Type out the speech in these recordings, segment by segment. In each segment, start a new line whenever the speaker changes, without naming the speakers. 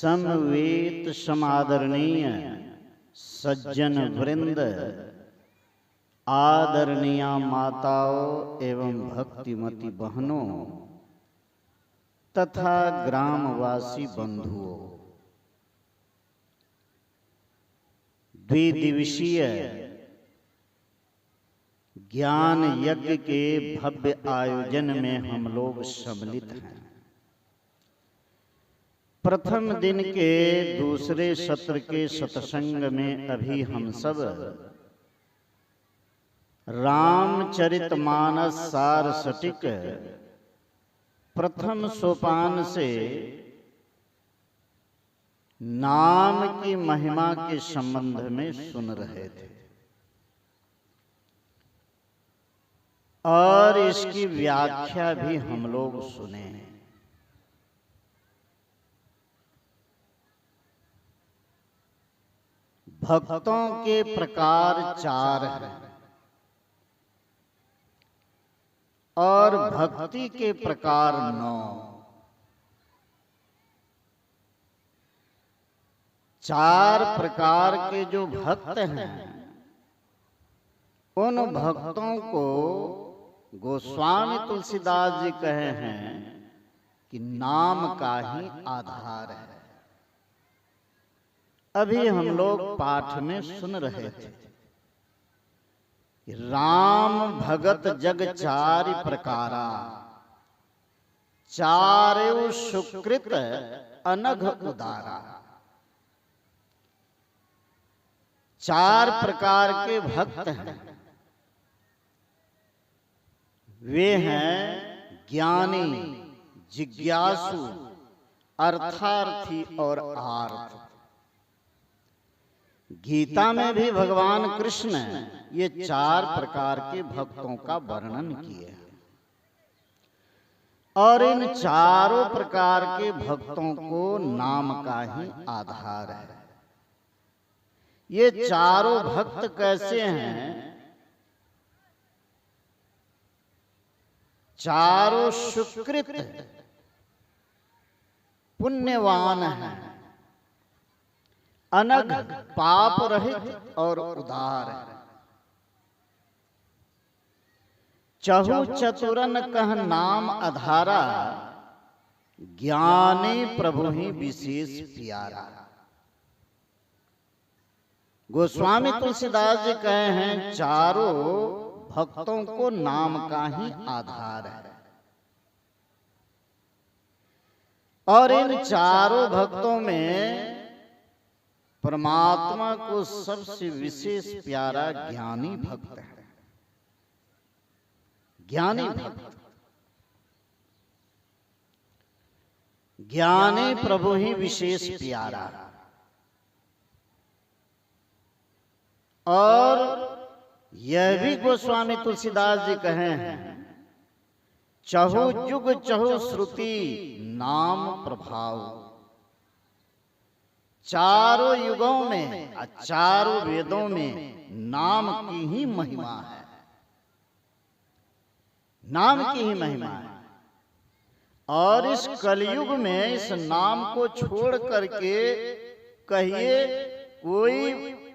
समवेत समादरणीय सज्जन वृंद, आदरणीय माताओं एवं भक्तिमती बहनों तथा ग्रामवासी बंधुओं, द्विदिवसीय ज्ञान यज्ञ के भव्य आयोजन में हम लोग सम्मिलित हैं। प्रथम दिन के दूसरे सत्र के सत्संग में अभी हम सब रामचरितमानस सार सटीक प्रथम सोपान से नाम की महिमा के संबंध में सुन रहे थे और इसकी व्याख्या भी हम लोग सुने हैं। भक्तों के प्रकार चार हैं और भक्ति के प्रकार 9। चार प्रकार के जो भक्त हैं उन भक्तों को गोस्वामी तुलसीदास जी कहे हैं कि नाम का ही आधार है। अभी हम लोग पाठ में सुन रहे थे कि राम भगत जग चारि प्रकारा, चारु सुकृत अनघ उदारा। चार प्रकार के भक्त हैं। वे हैं ज्ञानी, जिज्ञासु, अर्थार्थी और आर्थ। गीता में भी भगवान कृष्ण ये चार प्रकार के भक्तों का वर्णन किए हैं और इन चारों प्रकार के भक्तों को नाम का ही आधार है। ये चारों भक्त कैसे हैं? चारों सुकृत पुण्यवान हैं, अनघ पाप रहित और उदार है। चहु चतुरन कह नाम आधारा, ज्ञानी प्रभु ही विशेष प्यारा। गोस्वामी तुलसीदास जी कहे हैं चारों भक्तों को नाम का ही आधार है और इन चारों भक्तों में परमात्मा को सबसे विशेष प्यारा ज्ञानी भक्त है। ज्ञानी भक्त, ज्ञानी प्रभु ही विशेष प्यारा। और यह भी गोस्वामी तुलसीदास जी कहे हैं चहु जुग चहु श्रुति नाम प्रभाव। चारों युगों में, चारों वेदों में नाम की ही महिमा है। नाम की ही महिमा है और इस कलयुग में इस नाम को छोड़ करके कहिए कोई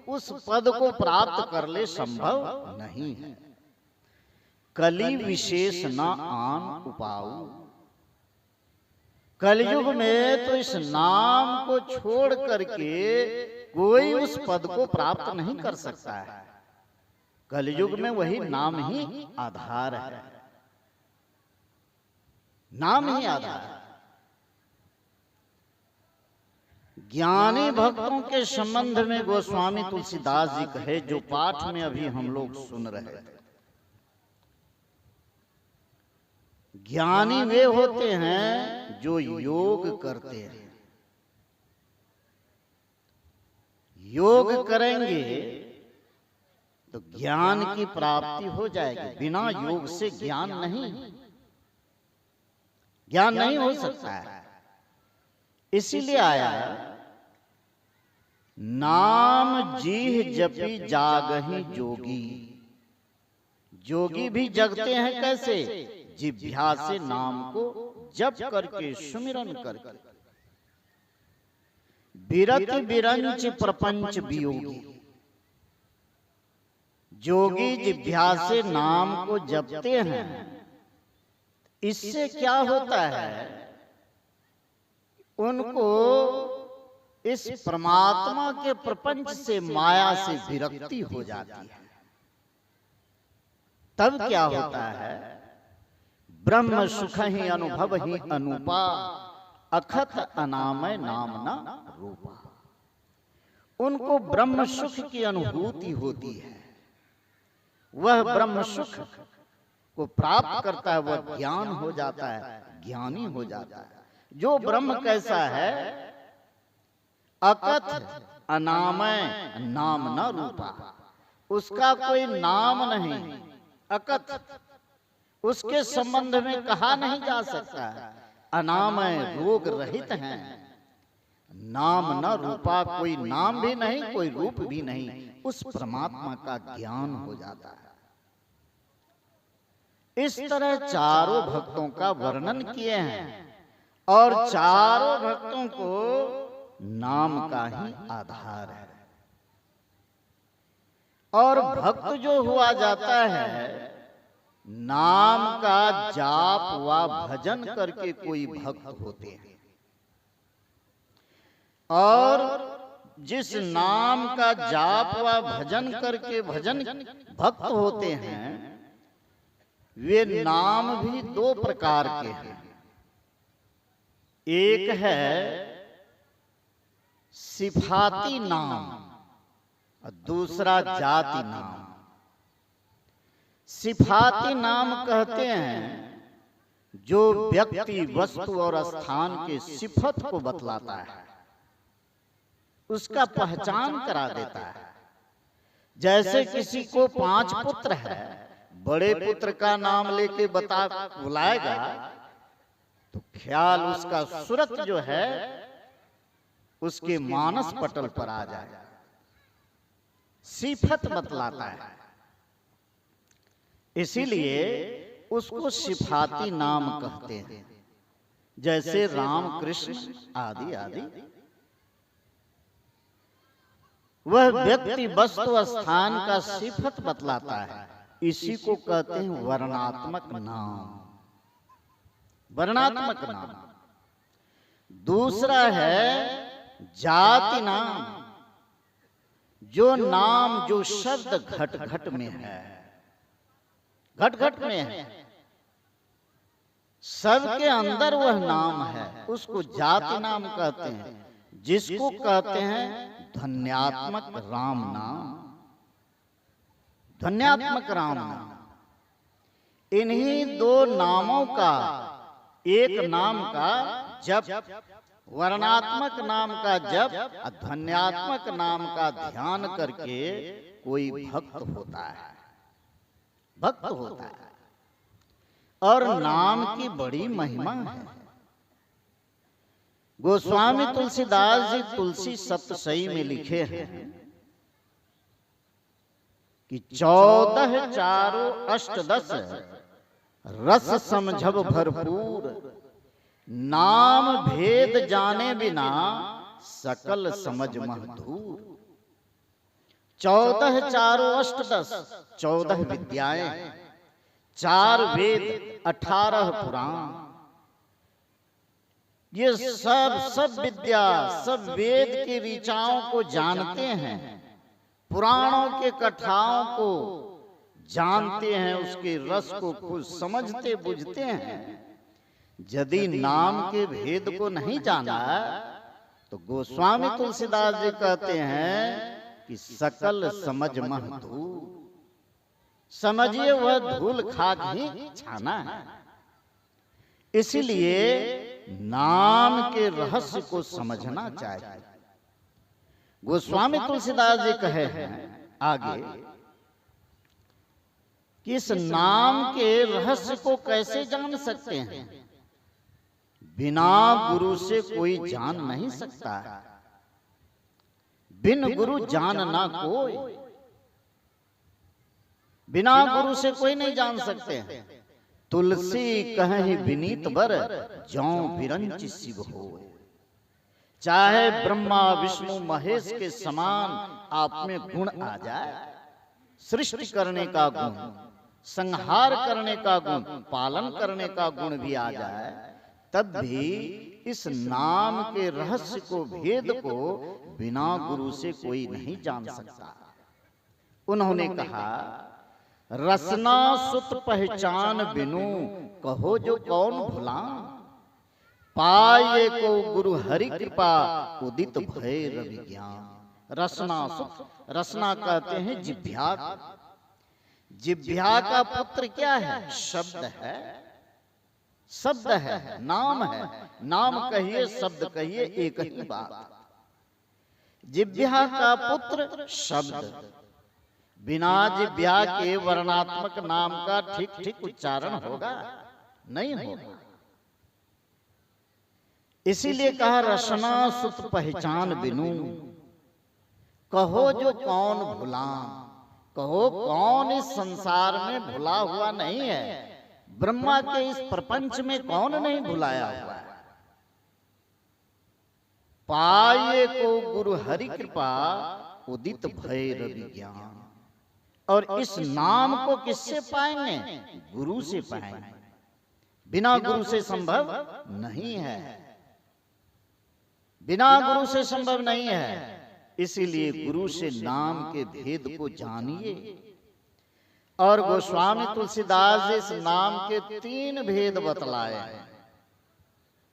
उस पद को प्राप्त कर ले संभव नहीं है। कली विशेष न आन उपाऊ। कलयुग में तो इस नाम को छोड़ करके कोई उस पद को प्राप्त नहीं कर सकता है। कलयुग में वही नाम ही आधार है। नाम ही आधार है। ज्ञानी भक्तों के संबंध में गोस्वामी तुलसीदास जी कहे जो पाठ में अभी हम लोग सुन रहे थे। ज्ञानी वे होते हैं जो योग करते हैं। योग करेंगे तो ज्ञान की प्राप्ति हो जाएगी। बिना योग से ज्ञान नहीं हो सकता है। इसीलिए आया नाम जीह जपी जागहि जोगी। जोगी भी जगते हैं कैसे? जिह्वा से नाम को जप करके, सुमिरन करके। बिरत बिरंच प्रपंच वियोगी। जोगी जिह्वा से नाम को जपते हैं, इससे क्या होता है, उनको इस परमात्मा के प्रपंच से, माया से विरक्ति हो जाती है। तब क्या होता है, ब्रह्म सुख ही अनुभव ही अनुपा, अखत अनामय नामना रूपा। उनको ब्रह्म सुख की अनुभूति होती है। वह ब्रह्म सुख को प्राप्त करता है, वह ज्ञान हो जाता है, ज्ञानी हो जाता है। जो ब्रह्म कैसा है, अकथ अनामय नाम न रूपा, उसका कोई नाम नहीं, अकथ, उसके संबंध में कहा नहीं जा सकता। अनामय रोग रहित हैं, नाम न रूपा, कोई नाम भी नहीं, कोई रूप भी नहीं, उस परमात्मा का ज्ञान हो जाता है। इस तरह चारों भक्तों का वर्णन किए हैं, और चारों भक्तों को नाम का ही आधार है। और भक्त जो हुआ जाता है, नाम का जाप व भजन करके कोई भक्त होते हैं। और जिस नाम का जाप व भजन करके भजन भक्त होते हैं, वे नाम भी दो प्रकार के हैं। एक है सिफाती नाम और दूसरा जाति नाम। सिफाती नाम कहते हैं जो व्यक्ति, वस्तु और स्थान के सिफत को बतलाता है, उसका पहचान करा देता है। जैसे किसी को 5 पुत्र है, बड़े पुत्र का नाम लेके बुलाएगा तो ख्याल उसका सूरत जो है उसके मानस पटल पर आ जाएगा, सिफत बतलाता है। इसीलिए उसको सिफाती नाम कहते हैं। जैसे राम, कृष्ण आदि आदि। वह व्यक्ति, वस्तु, स्थान का सिफत बतलाता है, इसी को कहते हैं वर्णात्मक नाम। वर्णात्मक नाम। दूसरा है जाति नाम, जो नाम, जो शब्द घट घट में है, घट घट में है, सबके अंदर वह नाम है, उसको जाति नाम कहते हैं। जिसको कहते हैं ध्वन्यात्मक राम नाम, ध्वन्यात्मक राम नाम। इन्हीं दो नामों का, एक नाम का जप, वर्णात्मक नाम का जप, ध्वन्यात्मक नाम का ध्यान करके कोई भक्त होता है, भक्त होता है। और नाम की बड़ी महिमा है। गोस्वामी तुलसीदास जी तुलसी सप्तशती में लिखे हैं कि 14 चारों अष्टदश रस समझब भरपूर, नाम भेद जाने बिना सकल समझ महधूर। 14 चारों अष्टदश, 14 विद्याएं, 4 वेद, 18 पुराण। ये सब विद्या, सब वेद की ऋचाओं को जानते हैं, पुराणों के कथाओं को जानते हैं, उसके रस को खुद समझते बुझते हैं। यदि नाम के भेद को नहीं जाना तो गोस्वामी तुलसीदास जी कहते हैं कि सकल समझ महधूर। समझिए वह धूल खाक ही छाना है। इसलिए नाम के रहस्य को समझना चाहिए। गोस्वामी तुलसीदास जी कहे हैं आगे कि इस नाम के रहस्य को कैसे जान सकते हैं? बिना गुरु से कोई जान नहीं सकता। बिन गुरु जान ना कोई। बिना गुरु से कोई नहीं जान सकते हैं। तुलसी कहीं विनीत बर, जौं बिरंच शिव होए। चाहे ब्रह्मा विष्णु महेश के समान आप में गुण आ जाए, सृष्टि करने का गुण, संहार करने का गुण, पालन करने का गुण भी आ जाए, तब भी इस नाम के रहस्य को, भेद को बिना गुरु से कोई नहीं जान सकता। उन्होंने कहा, रसना सुत पहचान बिनु, कहो जो कौन भुला, पाए को गुरु हरि कृपा, उदित भय रवि ज्ञान। रसना सुत, रसना कहते हैं जिह्वा। जिह्वा का पुत्र क्या है? शब्द है। शब्द है, नाम है। नाम कहिए, शब्द कहिए, एक ही बात। जिह्वा का पुत्र शब्द। बिना जिह्वा के वर्णात्मक नाम का ठीक ठीक उच्चारण होगा? नहीं होगा। इसीलिए कहा, रसना सुत पहचान बिनु, कहो जो कौन भुला। कहो कौन इस संसार में भुला हुआ नहीं है? ब्रह्मा के इस प्रपंच में कौन नहीं भुलाया हुआ है? पाए को गुरु हरि कृपा, उदित भय रवि ज्ञान। और इस नाम को किससे पाएंगे? गुरु से पाएंगे। बिना गुरु से संभव नहीं है। बिना गुरु से संभव नहीं है। इसीलिए गुरु से नाम के भेद को जानिए। और गोस्वामी तुलसीदास जी इस नाम के 3 भेद बतलाए हैं।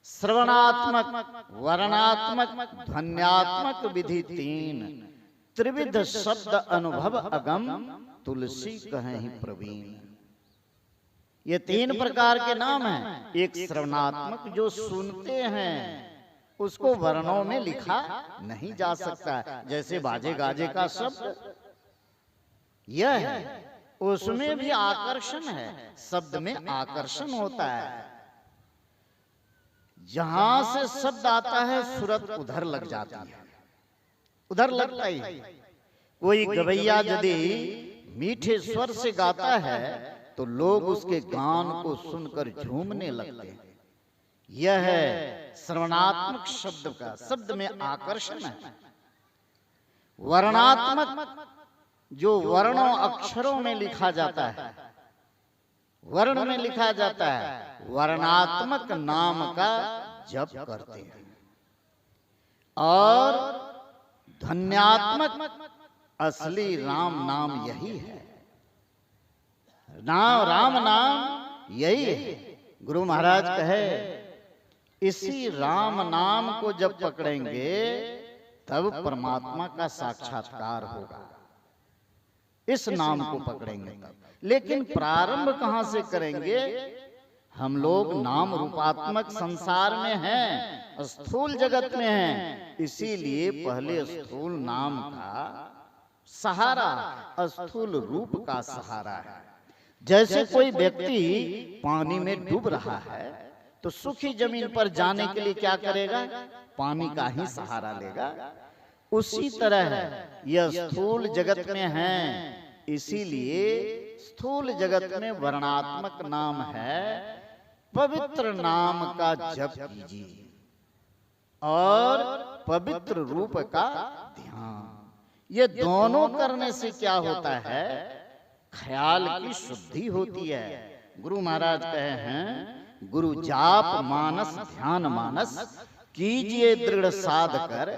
श्रवणात्मक, वर्णात्मक, ध्वन्यात्मक विधि 3। त्रिविध शब्द अनुभव अगम, तुलसी कहें प्रवीण। ये 3 प्रकार के नाम हैं। एक श्रवणात्मक, जो सुनते हैं, उसको वर्णों में लिखा नहीं जा सकता, जैसे बाजे गाजे का शब्द यह है, उसमें भी आकर्षण है। शब्द में आकर्षण होता है। जहां से शब्द आता है, सूरत उधर लग जाती है, उधर लगता ही। कोई गवैया यदि मीठे स्वर से गाता है तो लोग उसके गान को सुनकर झूमने लगते हैं। यह है श्रवणात्मक शब्द का, शब्द में आकर्षण है। वर्णात्मक, जो वर्णों अक्षरों में लिखा जाता है, वर्ण में लिखा जाता है, वर्णात्मक नाम का जप करते हैं। और ध्वन्यात्मक, असली राम नाम यही है। राम नाम यही है। गुरु महाराज कहे, इसी राम नाम को जब पकड़ेंगे तब परमात्मा का साक्षात्कार होगा। इस नाम को पकड़ेंगे तब। लेकिन प्रारंभ कहां से करेंगे? हम लोग नाम रूपात्मक संसार में हैं, स्थूल जगत में हैं। इसीलिए पहले स्थूल नाम का सहारा, स्थूल रूप का सहारा है। जैसे कोई व्यक्ति पानी में डूब रहा है तो सूखी जमीन पर जाने के लिए क्या करेगा? पानी का ही सहारा लेगा। उसी तरह है, यह स्थूल जगत में है। इसीलिए स्थूल जगत में वर्णात्मक नाम है। पवित्र नाम का जप कीजिए और पवित्र रूप का ध्यान। ये दोनों करने से क्या होता है? ख्याल की शुद्धि होती है। गुरु महाराज कहे हैं, गुरु जाप मानस ध्यान मानस, कीजिए दृढ़ साध कर,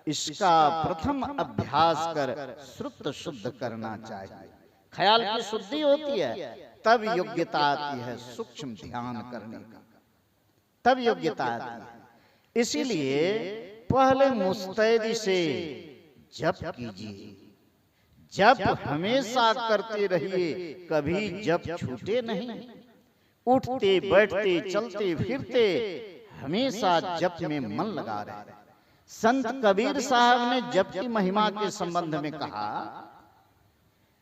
इसका प्रथम अभ्यास कर श्रुत शुद्ध करना चाहिए। ख्याल की शुद्धि होती है, तब योग्यता आती है सूक्ष्म ध्यान करने का, तब योग्यता आती है। इसीलिए पहले मुस्तैदी से जप कीजिए। जप हमेशा करते रहिए, कभी जप छूटे नहीं। उठते बैठते चलते फिरते हमेशा जप में मन लगा रहे। संत कबीर साहब ने जप की महिमा के संबंध में कहा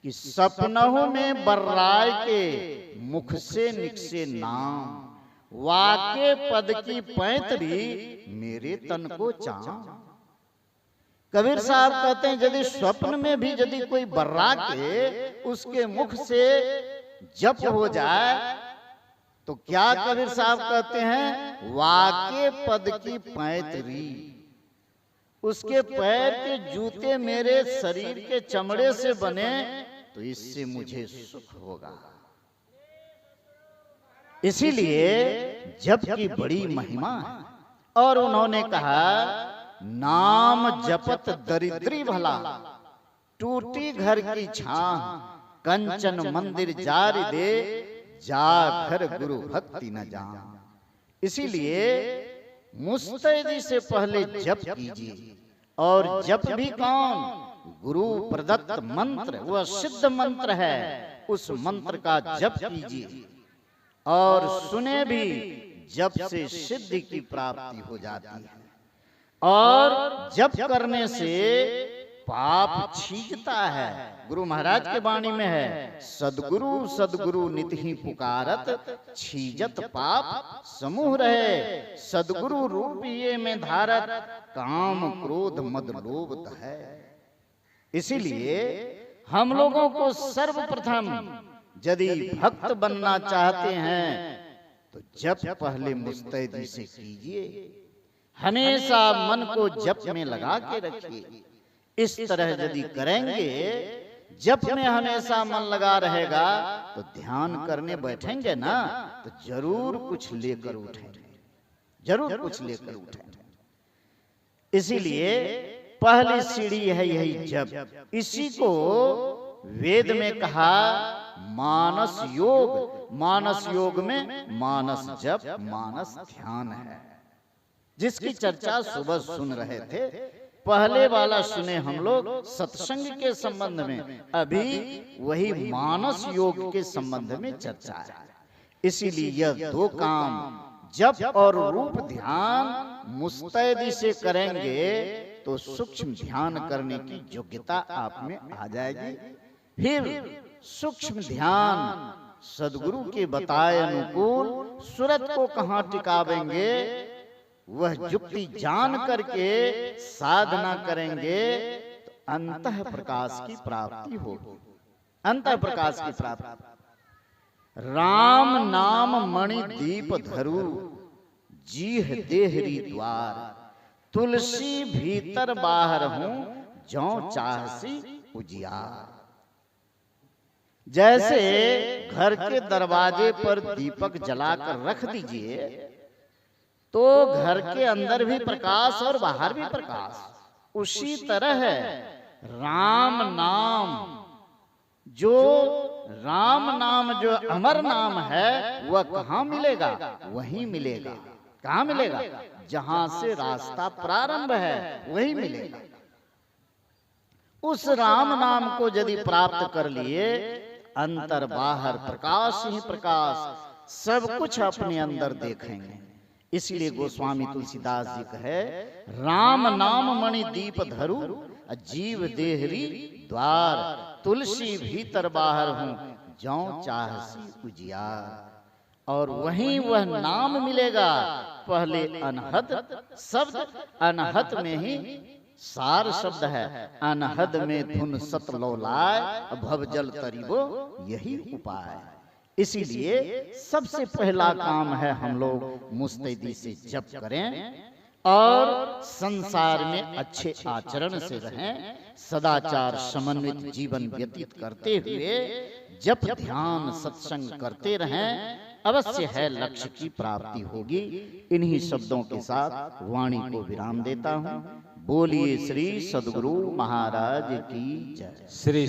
कि सपनों में बर्राय के मुख से निकसे नाम, वाके पद की पैंतरी मेरे तन को चाम। कबीर साहब कहते हैं, यदि स्वप्न में भी यदि कोई बर्रा के उसके मुख से जप हो जाए तो क्या कबीर साहब कहते हैं? वाके पद की पैंतरी, उसके पैर के जूते मेरे शरीर के चमड़े से बने तो इससे मुझे सुख होगा। इसीलिए जप की बड़ी महिमा है। और उन्होंने कहा, नाम जपत दरिद्री भला, टूटी घर की छां, कंचन मंदिर जारी दे, जा घर गुरु भक्ति न जान। इसीलिए मुस्तैदी से पहले जप कीजिए। और जप भी कौन? गुरु प्रदत्त मंत्र, वह सिद्ध मंत्र है, उस मंत्र का जप कीजिए। और सुने भी, जप से सिद्धि की प्राप्ति हो जाती है। और जप करने से पाप छीजता है। गुरु महाराज के वाणी में है, सदगुरु सदगुरु नित ही पुकारत, छीजत पाप समूह रहे, सदगुरु रूप ये में धारत, काम क्रोध मद लोभ है। इसीलिए हम लोगों को सर्वप्रथम यदि भक्त बनना चाहते हैं तो जप पहले मुस्तैदी से कीजिए। हमेशा मन को जप में लगा के रखिए। इस तरह यदि करेंगे, जप में हमेशा मन लगा रहेगा, तो ध्यान करने बैठेंगे ना तो जरूर कुछ लेकर उठेंगे, जरूर कुछ लेकर उठेंगे। इसीलिए पहली सीढ़ी है यही जप। इसी को वेद में कहा मानस योग। मानस योग में मानस जप, मानस ध्यान है, जिसकी चर्चा सुबह सुन रहे थे। पहले वाला सुने हम लोग सत्संग के संबंध में, अभी वही मानस योग के संबंध में चर्चा है। इसीलिए यह दो काम, जप और रूप ध्यान मुस्तैदी से करेंगे तो सूक्ष्म ध्यान करने की योग्यता आप में आ जाएगी। फिर सूक्ष्म ध्यान सदगुरु के बताए अनुकूल सूरत को कहाँ टिकावेंगे, वह युक्ति जान करके साधना करेंगे तो अंतः प्रकाश की प्राप्ति होगी। अंतः प्रकाश की प्राप्ति। राम नाम मणि दीप धरु, जीह देहरी द्वार, तुलसी भीतर बाहर हूं, जौ चाहसी उजियार। जैसे घर के दरवाजे पर दीपक जलाकर रख दीजिए तो घर के अंदर भी प्रकाश और बाहर भी प्रकाश। उसी तरह है राम नाम, जो राम नाम जो अमर नाम है वह कहाँ मिलेगा? वहीं मिलेगा। कहाँ मिलेगा? जहां से रास्ता प्रारंभ है वही मिलेगा। उस राम नाम को यदि प्राप्त कर लिए, अंतर बाहर प्रकाश ही प्रकाश, सब कुछ अपने अंदर देखेंगे। इसलिए गोस्वामी तुलसीदास जी कहे, राम नाम मणि दीप धरु, जीव देहरी द्वार, तुलसी भीतर बाहर हूं, जौ चाहसी उजियार। और वहीं वह नाम मिलेगा। पहले अनहद शब्द, अनहद में ही सार शब्द है। अनहद में धुन सत लौलाय, भवजल तरीबो यही उपाय। इसीलिए सबसे पहला काम है हम लोग मुस्तैदी से जप करें और संसार में अच्छे आचरण से रहें, सदाचार समन्वित जीवन व्यतीत करते हुए जप ध्यान सत्संग करते रहें। अवश्य है लक्ष्य की प्राप्ति होगी। इन्हीं शब्दों के साथ वाणी को विराम देता हूँ। बोलिए श्री सद्गुरु महाराज की जय। श्री